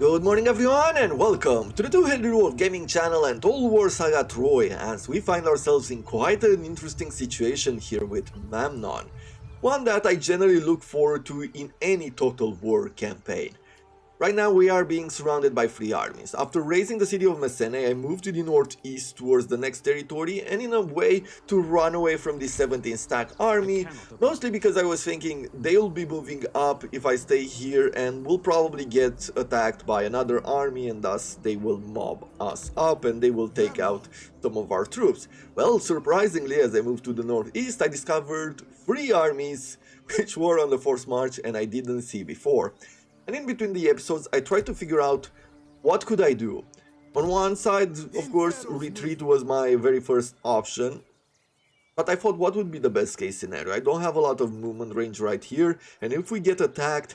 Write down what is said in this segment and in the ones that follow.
Good morning everyone and welcome to the Two-Headed Wolf Gaming channel and Total War Saga Troy, as we find ourselves in quite an interesting situation here with Memnon, one that I generally look forward to in any Total War campaign. Right now we are being surrounded by three armies. After raising the city of Messene, I moved to the northeast towards the next territory and in a way to run away from the 17 stack army, mostly because I was thinking they'll be moving up if I stay here and will probably get attacked by another army, and thus they will mob us up and they will take out some of our troops. Well, surprisingly, as I moved to the northeast, I discovered three armies which were on the forced march and I didn't see before. And in between the episodes, I tried to figure out what could I do. On one side, of course, retreat was my very first option. But I thought, what would be the best case scenario? I don't have a lot of movement range right here. And if we get attacked,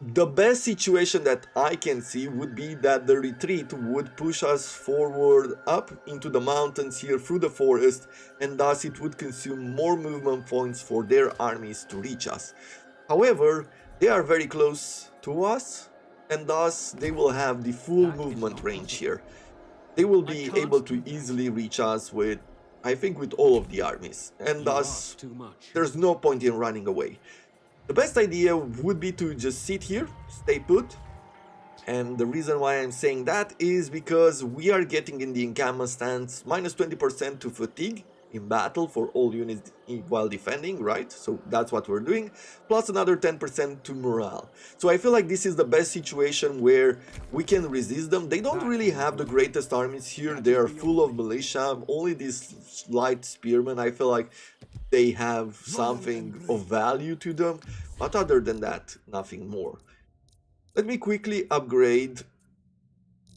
the best situation that I can see would be that the retreat would push us forward up into the mountains here through the forest. And thus it would consume more movement points for their armies to reach us. However, they are very close to us, and thus they will have the full movement range here. They will be able to easily reach us with, I think, with all of the armies, and thus there's no point in running away. The best idea would be to just sit here, stay put, and the reason why I'm saying that is because we are getting in the encampment stance minus 20% to fatigue in battle for all units while defending, right? So that's what we're doing, plus another 10% to morale. So I feel like this is the best situation where we can resist them. They don't really have the greatest armies here. They are full of militia, only these light spearmen. I feel like they have something of value to them, but other than that, nothing more. Let me quickly upgrade.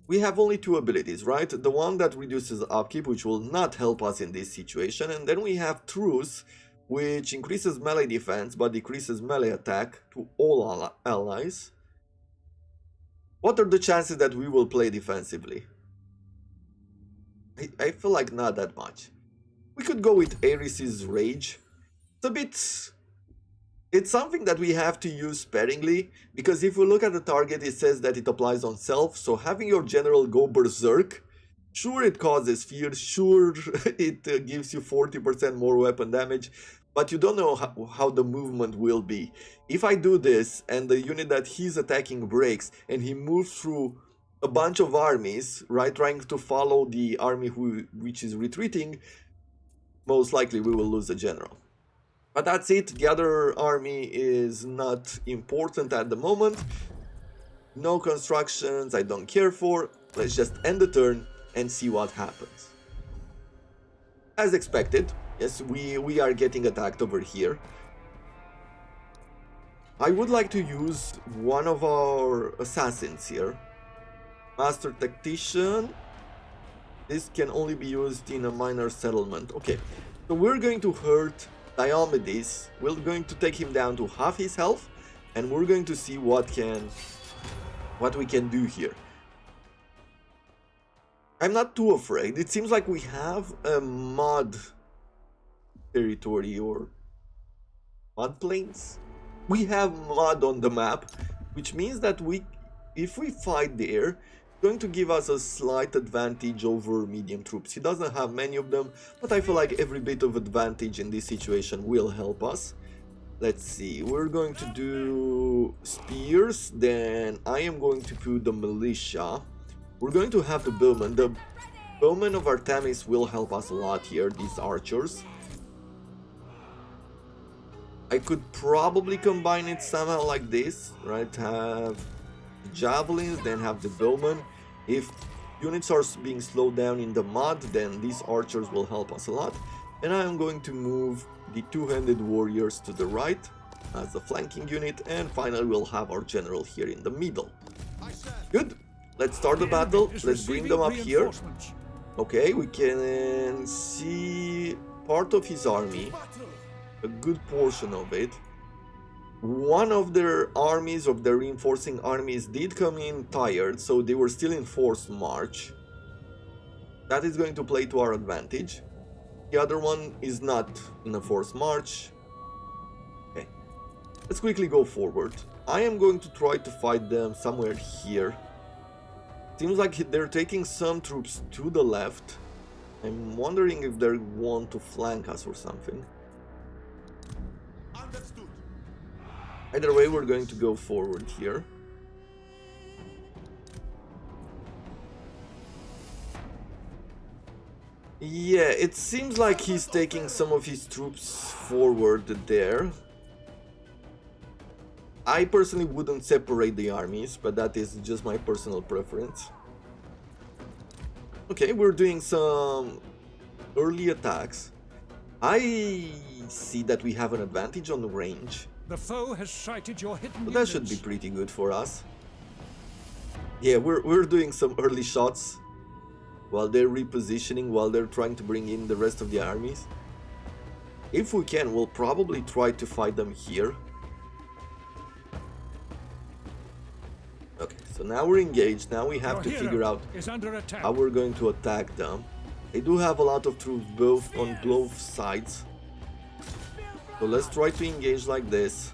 We have only two abilities, right? The one that reduces upkeep, which will not help us in this situation, and then we have Truce, which increases melee defense but decreases melee attack to all allies. What are the chances that we will play defensively? I feel like not that much. We could go with Ares' Rage. It's something that we have to use sparingly, because if we look at the target, it says that it applies on self, so having your general go berserk, sure it causes fear, sure it gives you 40% more weapon damage, but you don't know how the movement will be. If I do this and the unit that he's attacking breaks and he moves through a bunch of armies, right, trying to follow the army which is retreating, most likely we will lose the general. But that's it, the other army is not important at the moment. No constructions, I don't care for. Let's just end the turn and see what happens. As expected, yes, we are getting attacked over here. I would like to use one of our assassins here. Master Tactician. This can only be used in a minor settlement. Okay, so we're going to hurt Diomedes. We're going to take him down to half his health, and we're going to see what we can do here. I'm not too afraid. It seems like we have a mud territory or mud plains. We have mud on the map, which means that if we fight there, going to give us a slight advantage over medium troops. He doesn't have many of them, but I feel like every bit of advantage in this situation will help us. Let's see, we're going to do spears, then I am going to put the militia. We're going to have the bowmen. The bowmen of Artemis will help us a lot here, these archers. I could probably combine it somehow like this, right? Have javelins, then have the bowmen. If units are being slowed down in the mud, then these archers will help us a lot. And I am going to move the two-handed warriors to the right as the flanking unit, and finally we'll have our general here in the middle. Good, let's start the battle. Let's bring them up here. Okay, we can see part of his army, a good portion of it. One of their armies, of their reinforcing armies, did come in tired, so they were still in forced march. That is going to play to our advantage. The other one is not in a forced march. Let's quickly go forward. I am going to try to fight them somewhere here. Seems like they're taking some troops to the left. I'm wondering if they want to flank us or something. Understood. Either way, we're going to go forward here. Yeah, it seems like he's taking some of his troops forward there. I personally wouldn't separate the armies, but that is just my personal preference. Okay, we're doing some early attacks. I see that we have an advantage on the range. The foe has sighted your hidden So that should be pretty good for us. Yeah, we're doing some early shots while they're repositioning, while they're trying to bring in the rest of the armies. If we can, we'll probably try to fight them here. Okay, so now we're engaged. Now we have to figure out how we're going to attack them. They do have a lot of troops both on both sides. So let's try to engage like this.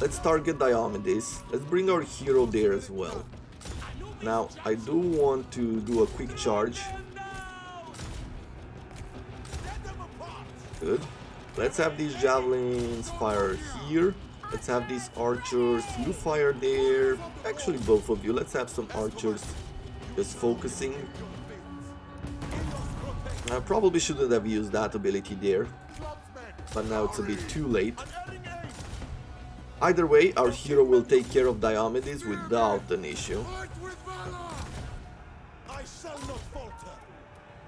Let's target Diomedes. Let's bring our hero there as well. Now, I do want to do a quick charge. Good. Let's have these javelins fire here. Let's have these archers. You fire there. Actually, both of you. Let's have some archers just focusing. I probably shouldn't have used that ability there, but now it's a bit too late. Either way, our hero will take care of Diomedes without an issue.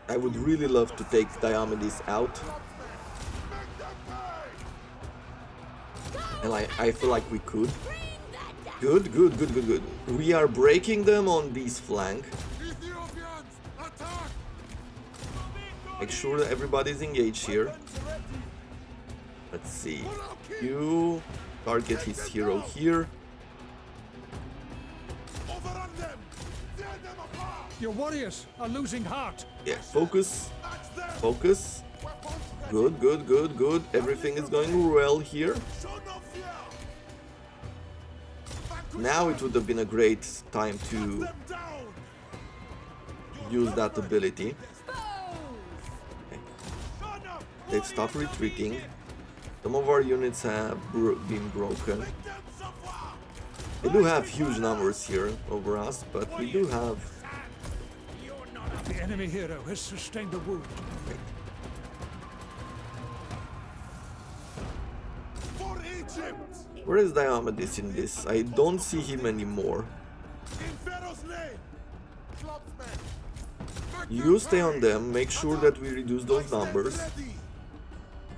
I would really love to take Diomedes out. And I feel like we could. Good. We are breaking them on this flank. Make sure that everybody's engaged here. Let's see. You target his hero here. Your warriors are losing heart. Yeah, focus. Focus. Good. Everything is going well here. Now it would have been a great time to use that ability. Okay. They've stopped retreating. Some of our units have been broken. They do have huge numbers here over us, but we do have... The enemy hero has sustained a wound. Okay. Where is Diomedes in this? I don't see him anymore. You stay on them, make sure that we reduce those numbers.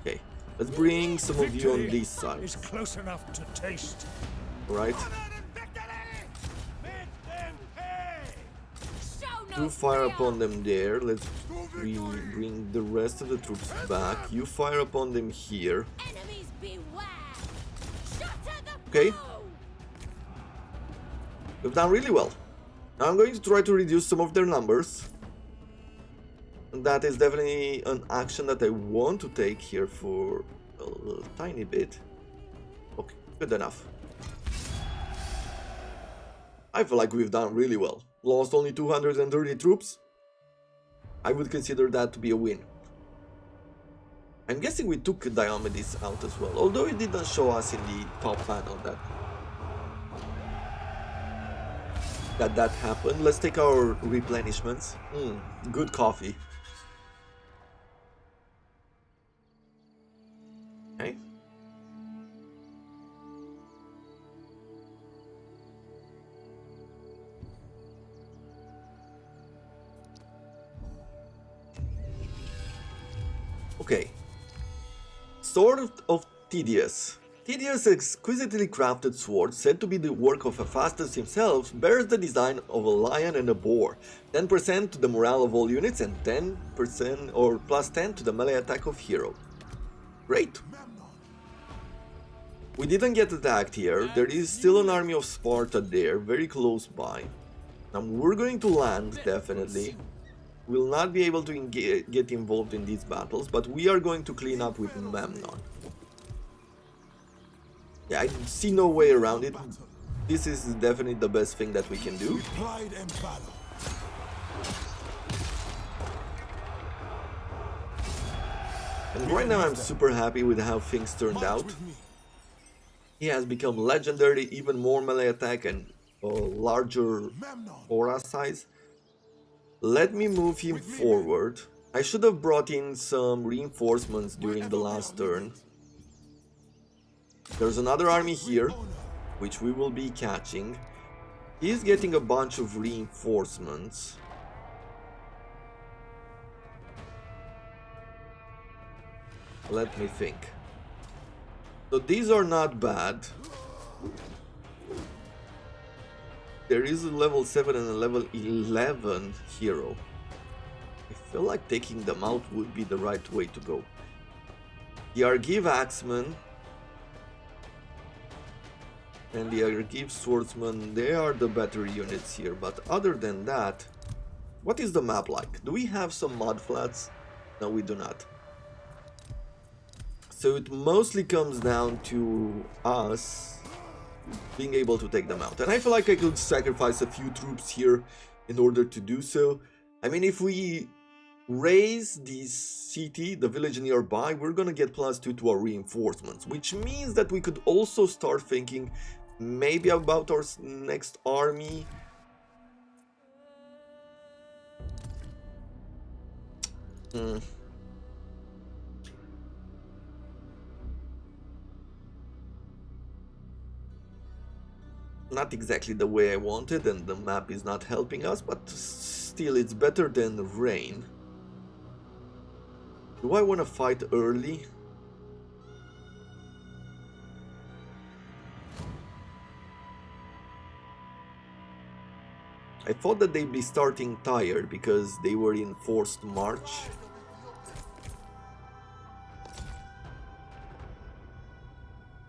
Okay, let's bring some of you on this side. Is close enough to taste. Right? You fire upon them there. Let's bring the rest of the troops back. You fire upon them here. Okay. We've done really well. Now I'm going to try to reduce some of their numbers. And that is definitely an action that I want to take here for a little tiny bit. Okay, good enough. I feel like we've done really well. Lost only 230 troops. I would consider that to be a win. I'm guessing we took Diomedes out as well, although it didn't show us in the top panel that happened. Let's take our replenishments. Good coffee. Okay. Okay. Sword of Tydeus. Tydeus' exquisitely crafted sword, said to be the work of Hephaestus himself, bears the design of a lion and a boar, 10% to the morale of all units and 10% or plus 10 to the melee attack of hero. Great! We didn't get attacked here, there is still an army of Sparta there, very close by. Now we're going to land, definitely. We'll not be able to get involved in these battles, but we are going to clean up with Memnon. Yeah, I see no way around it. This is definitely the best thing that we can do. And right now I'm super happy with how things turned out. He has become legendary, even more melee attack and a larger aura size. Let me move him forward. I should have brought in some reinforcements during the last turn. There's another army here, which we will be catching. He's getting a bunch of reinforcements. Let me think. So these are not bad. There is a level 7 and a level 11 hero. I feel like taking them out would be the right way to go. The Argiv Axeman and the Argiv Swordsman, they are the better units here, but other than that, what is the map like? Do we have some mud flats? No, we do not. So it mostly comes down to us being able to take them out. And I feel like I could sacrifice a few troops here in order to do so. I mean, if we raise the city, the village nearby, we're gonna get +2 to our reinforcements, which means that we could also start thinking maybe about our next army. Not exactly the way I wanted, and the map is not helping us, but still it's better than rain. Do I want to fight early? I thought that they'd be starting tired because they were in forced march.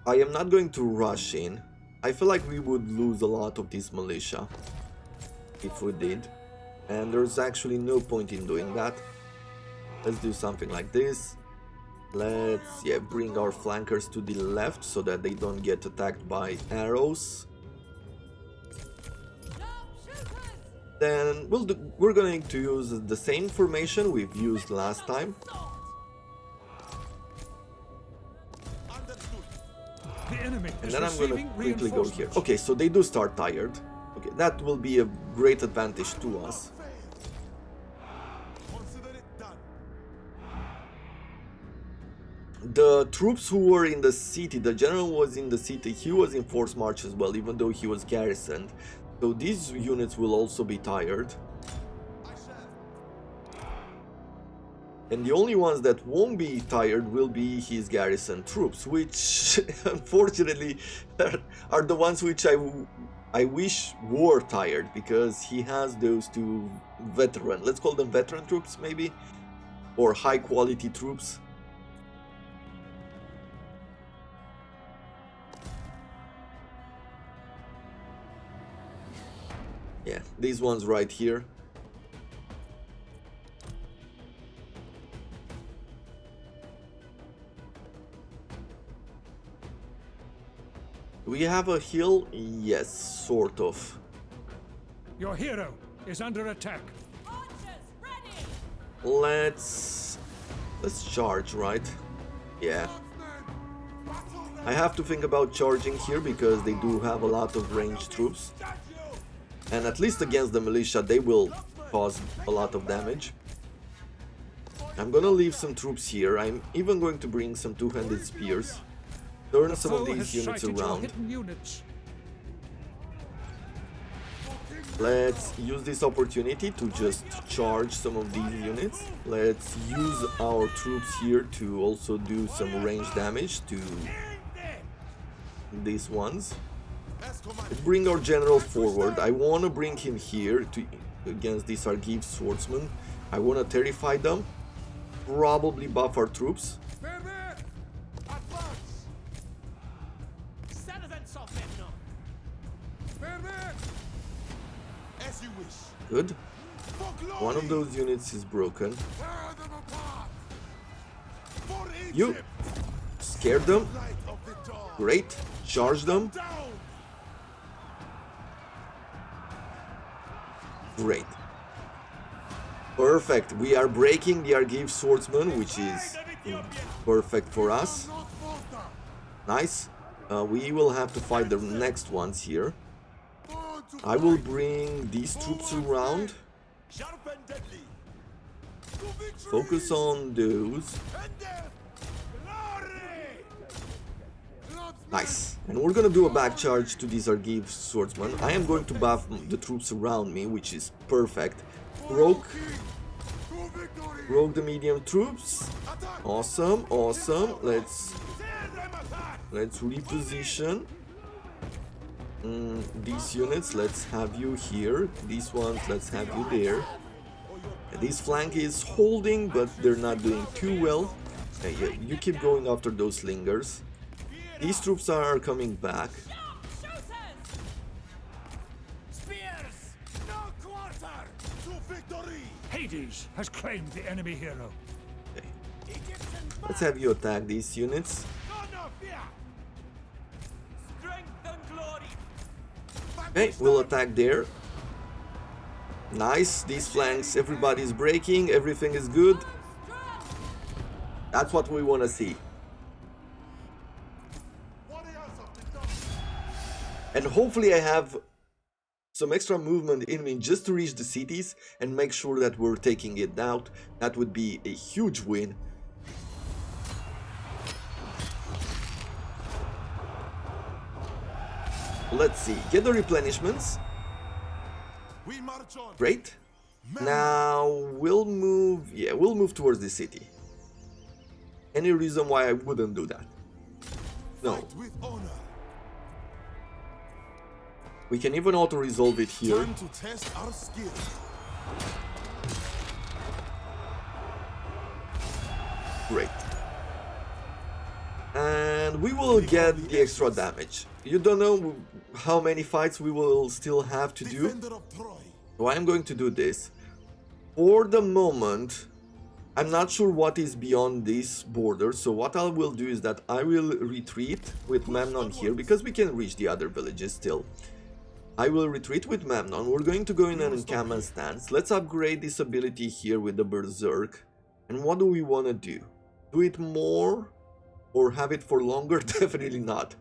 I am not going to rush in. I feel like we would lose a lot of this militia if we did, and there's actually no point in doing that. Let's do something like this. Let's bring our flankers to the left so that they don't get attacked by arrows. Then we're going to use the same formation we've used last time. And then I'm gonna quickly go here. Okay, so they do start tired. Okay, that will be a great advantage to us. The troops who were in the city, the general was in the city, he was in forced march as well, even though he was garrisoned. So these units will also be tired. And the only ones that won't be tired will be his garrison troops, which unfortunately are the ones which I wish were tired, because he has those two veteran, let's call them veteran troops maybe, or high quality troops. Yeah, these ones right here. Do we have a hill? Yes, sort of. Your hero is under attack. Let's charge, right? Yeah. I have to think about charging here because they do have a lot of ranged troops. And at least against the militia they will cause a lot of damage. I'm gonna leave some troops here. I'm even going to bring some two-handed spears. Turn some of these units around. Let's use this opportunity to just charge some of these units. Let's use our troops here to also do some range damage to these ones. Let's bring our general forward. I want to bring him here against these Argiv swordsmen. I want to terrify them. Probably buff our troops. Good. One of those units is broken. You scared them. Great. charge them. Great. Perfect. We are breaking the Argive swordsman, which is perfect for us. Nice. We will have to fight the next ones here. I will bring these troops around. Focus on those. Nice. And we're gonna do a back charge to these Argive swordsmen. I am going to buff the troops around me, which is perfect. Broke the medium troops. Awesome, awesome. Let's reposition these units. Let's have you here. These ones, let's have you there. This flank is holding, but they're not doing too well. Yeah, you keep going after those slingers. These troops are coming back. Hades has claimed the enemy hero. Okay. Let's have you attack these units. Okay, we'll attack there. Nice, these flanks, everybody's breaking, everything is good. That's what we want to see. And hopefully I have some extra movement in me just to reach the cities and make sure that we're taking it out. That would be a huge win. Let's see, get the replenishments. Great. Now we'll move towards the city. Any reason why I wouldn't do that? No. We can even auto-resolve it here. Great. And we will get the extra damage. You don't know how many fights we will still have to do. So I'm going to do this. For the moment, I'm not sure what is beyond this border. So what I will do is that I will retreat with Memnon here, because we can reach the other villages still. I will retreat with Memnon. We're going to go in an encampment stance. Let's upgrade this ability here with the Berserk. And what do we want to do? Do it more or have it for longer? Definitely not.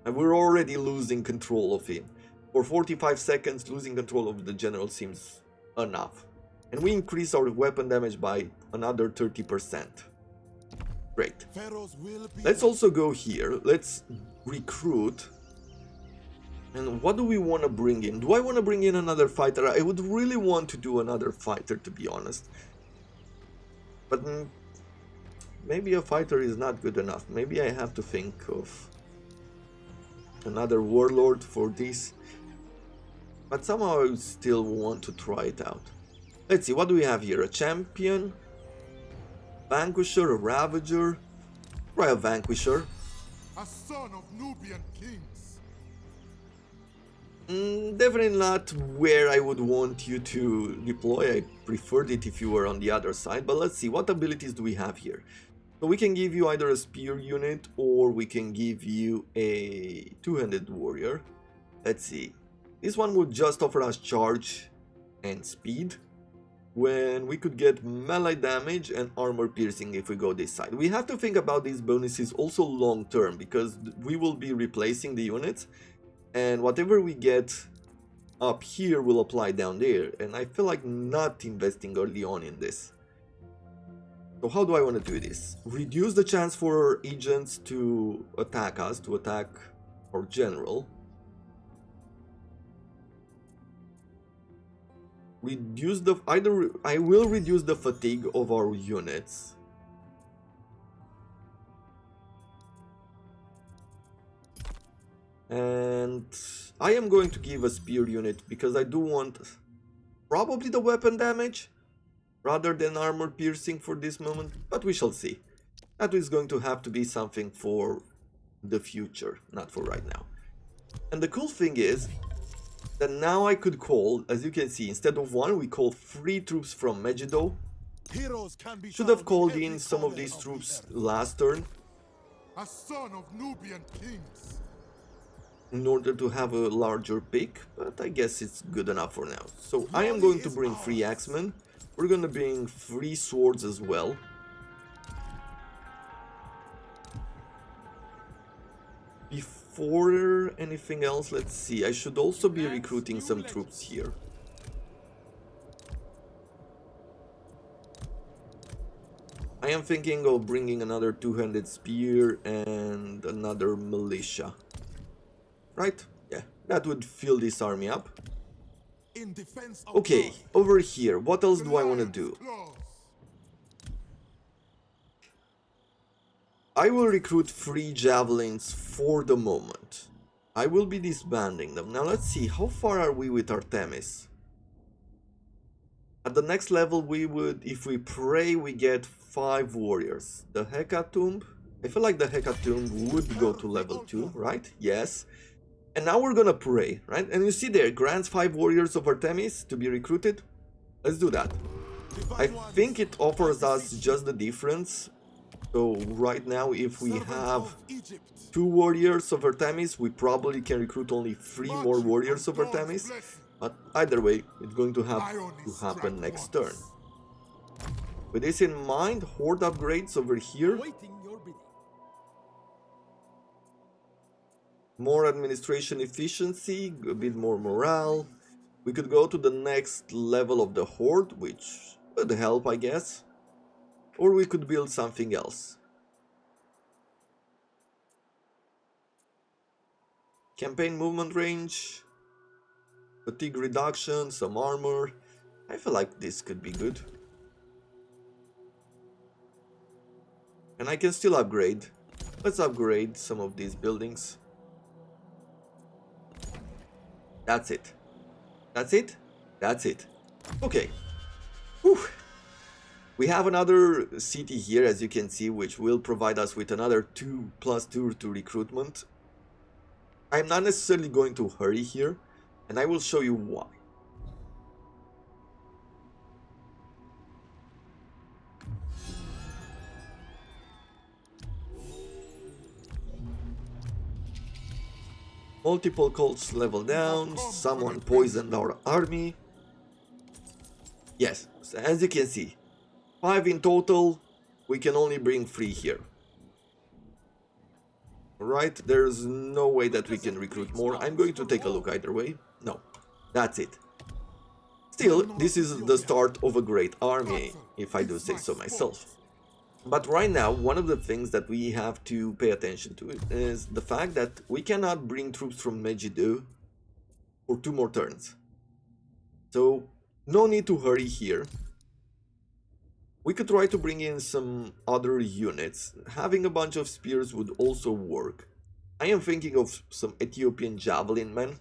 And we're already losing control of him. For 45 seconds, losing control of the general seems enough. And we increase our weapon damage by another 30%. Great. Let's also go here. Let's recruit. And what do we want to bring in? Do I want to bring in another fighter? I would really want to do another fighter, to be honest. But maybe a fighter is not good enough. Maybe I have to think of another warlord for this. But somehow I still want to try it out. Let's see, what do we have here? A champion? Vanquisher? A Ravager? Try a Vanquisher. A son of Nubian kings. Definitely not where I would want you to deploy. I preferred it if you were on the other side. But let's see, what abilities do we have here? So we can give you either a spear unit or we can give you a two-handed warrior. Let's see. This one would just offer us charge and speed, when we could get melee damage and armor piercing if we go this side. We have to think about these bonuses also long term, because we will be replacing the units, and whatever we get up here will apply down there, and I feel like not investing early on in this. So how do I want to do this? Reduce the chance for agents to attack us, to attack our general. Reduce the I will reduce the fatigue of our units. And I am going to give a spear unit because I do want probably the weapon damage rather than armor piercing for this moment, but we shall see. That is going to have to be something for the future, not for right now. And the cool thing is that now I could call, as you can see, instead of one, we call 3 troops from Megiddo. Should have called in some of these troops last turn, a son of Nubian kings. in order to have a larger pick, but I guess it's good enough for now. So I am going to bring 3 axemen. We're gonna bring 3 swords as well. Before anything else, let's see. I should also be recruiting some troops here. I am thinking of bringing another 2-handed spear and another militia. Right? Yeah, that would fill this army up. In defense of Okay, God, over here, what else the do I want to lion's do? claws. I will recruit 3 javelins for the moment. I will be disbanding them. Now let's see, how far are we with Artemis? At the next level we would, if we pray, we get 5 warriors. The Hecatomb, I feel like the Hecatomb would go to level 2, right? Yes. And now we're gonna pray, right? And you see there, grants 5 warriors of Artemis to be recruited. Let's do that. I think it offers us just the difference. So right now, if we have 2 warriors of Artemis, we probably can recruit only 3 more warriors of Artemis. But either way, it's going to have to happen next turn. With this in mind, horde upgrades over here. More administration efficiency, a bit more morale. We could go to the next level of the horde, which would help, I guess. Or we could build something else. Campaign movement range, fatigue reduction, some armor. I feel like this could be good. And I can still upgrade. Let's upgrade some of these buildings. That's it. That's it? That's it. Okay. Whew. We have another city here, as you can see, which will provide us with another 2+2 to recruitment. I'm not necessarily going to hurry here, and I will show you why. Multiple cults level down, someone poisoned our army. Yes, so as you can see, 5 in total, we can only bring 3 here. Right, there's no way that we can recruit more. I'm going to take a look either way. No, that's it. Still, this is the start of a great army, if I do say so myself. But right now, one of the things that we have to pay attention to is the fact that we cannot bring troops from Megiddo for 2 more turns. So, no need to hurry here. We could try to bring in some other units. Having a bunch of spears would also work. I am thinking of some Ethiopian javelin men.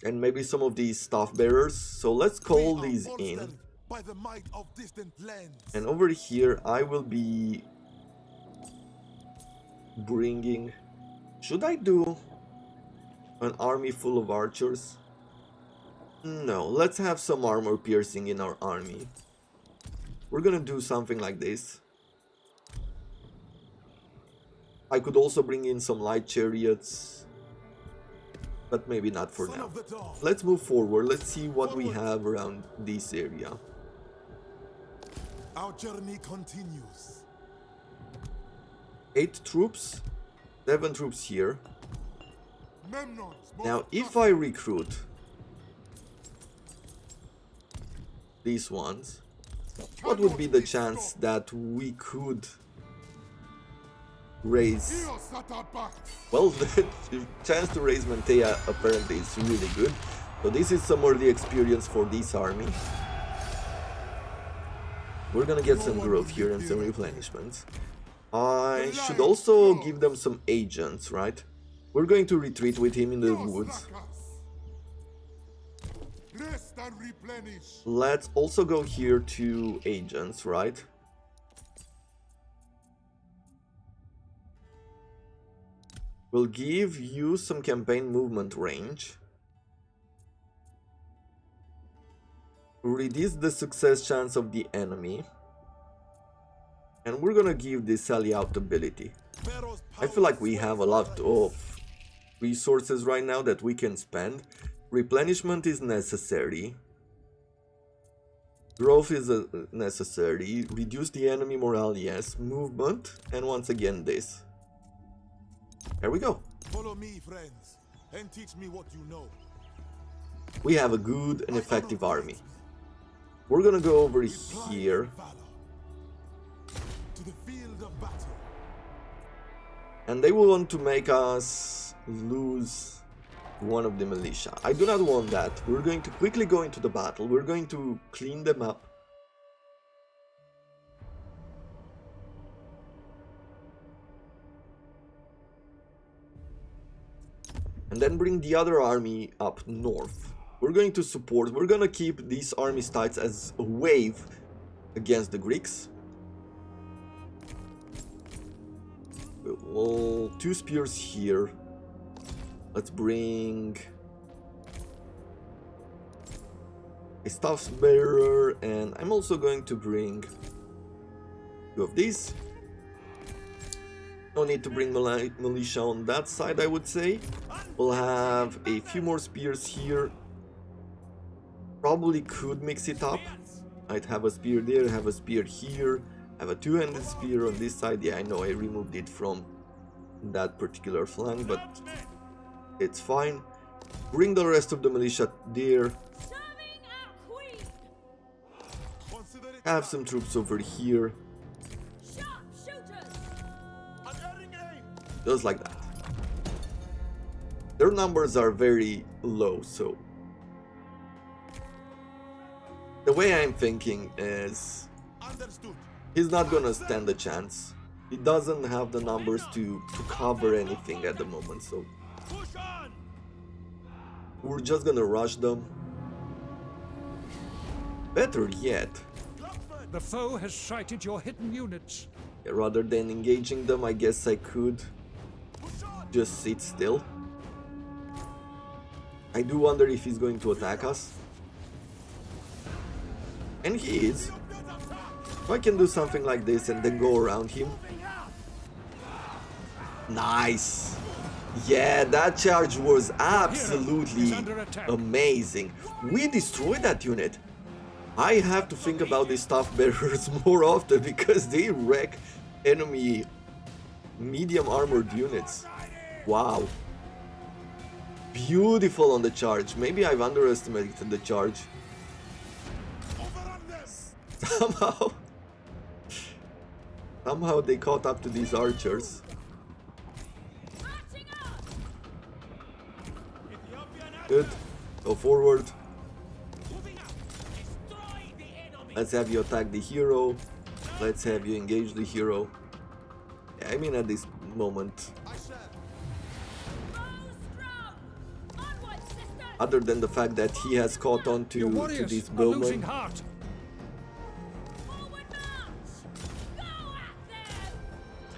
And maybe some of these staff bearers. So let's call these in. By the might of distant lands. And over here I will be bringing... Should I do an army full of archers? No, let's have some armor piercing in our army. We're gonna do something like this. I could also bring in some light chariots, but maybe not for now. Let's move forward. Let's see what we have around this area. Our journey continues. 8 troops, 7 troops here. Memnon's Now, if I recruit these ones, what would be the chance that we could raise... Well, the chance to raise Mantea apparently is really good. So this is some early experience for this army. We're gonna get some growth here and some replenishments. I should also give them some agents, right? We're going to retreat with him in the woods. Rest and replenish. Let's also go here to agents, right? We'll give you some campaign movement range. Reduce the success chance of the enemy. And we're gonna give this Sally out ability. Pharaoh's I feel like we have a lot of resources right now that we can spend. Replenishment is necessary. Growth is necessary. Reduce the enemy morale, yes. Movement, and once again this. There we go. Follow me, friends, and teach me what you know. We have a good and effective army. We're gonna go over here. To the field of battle. And they will want to make us lose one of the militia. I do not want that. We're going to quickly go into the battle. We're going to clean them up. And then bring the other army up north. We're going to support. We're going to keep these army sites as a wave against the Greeks. Well, 2 spears here. Let's bring a staff bearer, and I'm also going to bring 2 of these. No need to bring militia on that side, I would say. We'll have a few more spears here. Probably could mix it up. I'd have a spear there, have a spear here, have a 2-handed spear on this side. Yeah, I know I removed it from that particular flank, but it's fine. Bring the rest of the militia there. Have some troops over here. Just like that. Their numbers are very low, so the way I'm thinking is he's not gonna stand a chance. He doesn't have the numbers to cover anything at the moment, so we're just gonna rush them. Better yet, The foe has sighted your hidden units. rather than engaging them, I guess I could just sit still. I do wonder if he's going to attack us. And he is. If I can do something like this and then go around him. Nice! Yeah, that charge was absolutely amazing. We destroyed that unit. I have to think about these staff bearers more often because they wreck enemy medium armored units. Wow. Beautiful on the charge. Maybe I've underestimated the charge. Somehow they caught up to these archers. Good. Go forward. Let's have you attack the hero. Let's have you engage the hero. Yeah, I mean, at this moment, other than the fact that he has caught on to these bowmen,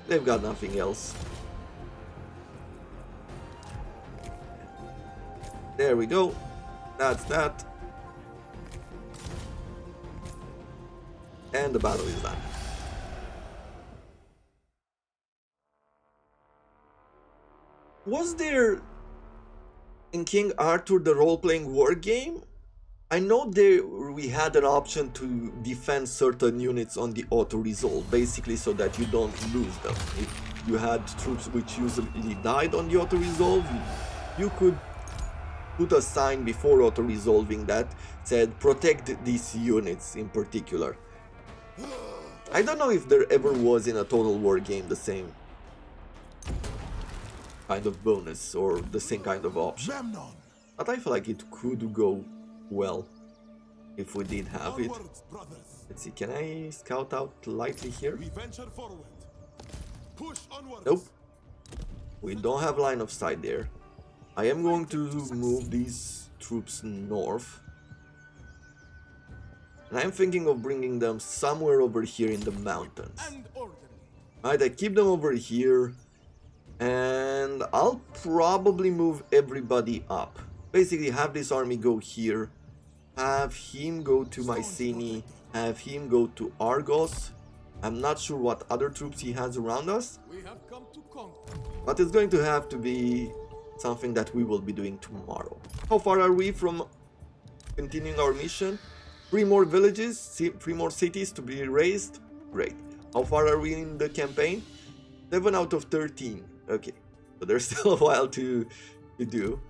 they've got nothing else. There we go. That's that. And the battle is done. Was there in King Arthur the role-playing war game? I know we had an option to defend certain units on the auto-resolve, basically so that you don't lose them. If you had troops which usually died on the auto-resolve, you could put a sign before auto-resolving that said protect these units in particular. I don't know if there ever was in a Total War game the same kind of bonus or the same kind of option. Memnon. But I feel like it could go well if we did have it. Onwards, brothers. Let's see, can I scout out lightly here? We venture forward. Push onwards. Nope. We don't have line of sight there. I am going to move these troops north. And I'm thinking of bringing them somewhere over here in the mountains. And orderly. Alright, I keep them over here. And I'll probably move everybody up. Basically have this army go here. Have him go to Mycenae. Have him go to Argos. I'm not sure what other troops he has around us, We have come to conquer. but it's going to have to be something that we will be doing tomorrow. How far are we from continuing our mission? 3 more villages, 3 more cities to be raised. Great. How far are we in the campaign? 7 out of 13. Okay, so there's still a while to do.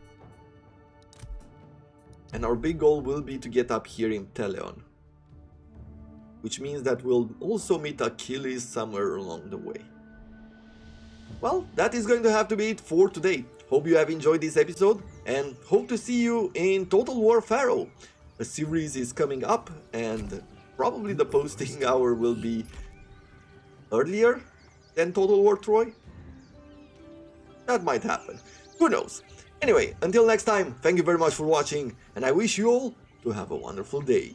And our big goal will be to get up here in Teleon, which means that we'll also meet Achilles somewhere along the way. Well, that is going to have to be it for today. Hope you have enjoyed this episode and hope to see you in Total War Pharaoh. A series is coming up and probably the posting hour will be earlier than Total War Troy. That might happen. Who knows? Anyway, until next time, thank you very much for watching and I wish you all to have a wonderful day.